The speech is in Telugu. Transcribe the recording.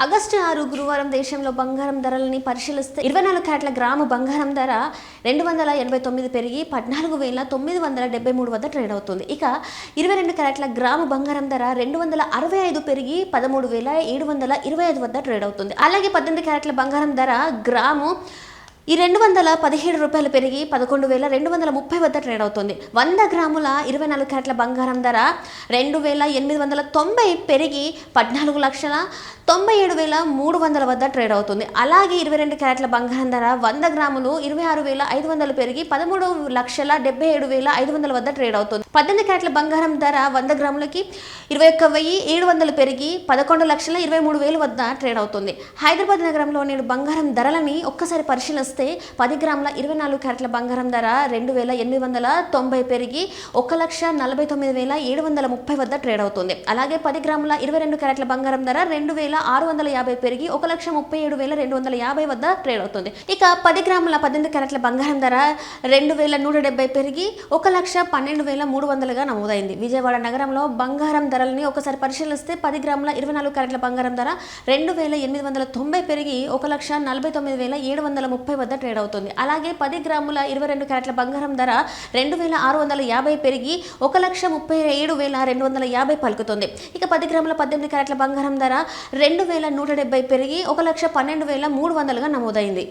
ఆగస్టు 6 గురువారం దేశంలో బంగారం ధరలని పరిశీలిస్తే 24 క్యారెట్ల గ్రాము బంగారం ధర 289 పెరిగి 14,973 వద్ద ట్రేడ్ అవుతుంది. ఇక 22 క్యారెట్ల గ్రాము బంగారం ధర 265 పెరిగి 13,725 వద్ద ట్రేడ్ అవుతుంది. అలాగే 18 క్యారెట్ల బంగారం ధర గ్రాము 217 రూపాయలు పెరిగి 11,230 వద్ద ట్రేడ్ అవుతుంది. 100 గ్రాముల 24 క్యారెట్ల బంగారం ధర 2,890 పెరిగి 14,97,300 వద్ద ట్రేడ్ అవుతుంది. అలాగే 22 క్యారెట్ల బంగారం ధర 100 గ్రాములు 26,500 పెరిగి 13,77,500 వద్ద ట్రేడ్ అవుతుంది. 18 క్యారెట్ల బంగారం ధర 100 గ్రాములకి 21,700 పెరిగి 11,23,000 వద్ద ట్రేడ్ అవుతుంది. హైదరాబాద్ నగరంలో నేడు బంగారం ధరలని ఒక్కసారి పరిశీలిస్తే 10 గ్రాముల 24 క్యారెట్ల బంగారం ధర 2,890 పెరిగి 1,49,730 వద్ద ట్రేడ్ అవుతుంది. అలాగే 10 గ్రాముల 22 క్యారెట్ల బంగారం ధర 2,650 పెరిగి 1,37,250 వద్ద ట్రేడ్ అవుతుంది. ఇక 10 గ్రాముల 18 క్యారెట్ల బంగారం ధర 2,170 పెరిగి 1,12,300గా నమోదైంది. విజయవాడ నగరంలో బంగారం ధరలని ఒకసారి పరిశీలిస్తే 10 గ్రాముల 24 క్యారెట్ల బంగారం ధర 2,890 పెరిగి 1,49,730 వద్ద ట్రేడ్ అవుతుంది. అలాగే 10 గ్రాముల 22 క్యారెట్ల బంగారం ధర 2,650 పెరిగి 1,37,250 పలుకుతుంది. ఇక 10 గ్రాముల 18 క్యారెట్ల బంగారం ధర 2,170 పెరిగి 1,12,300గా నమోదైంది.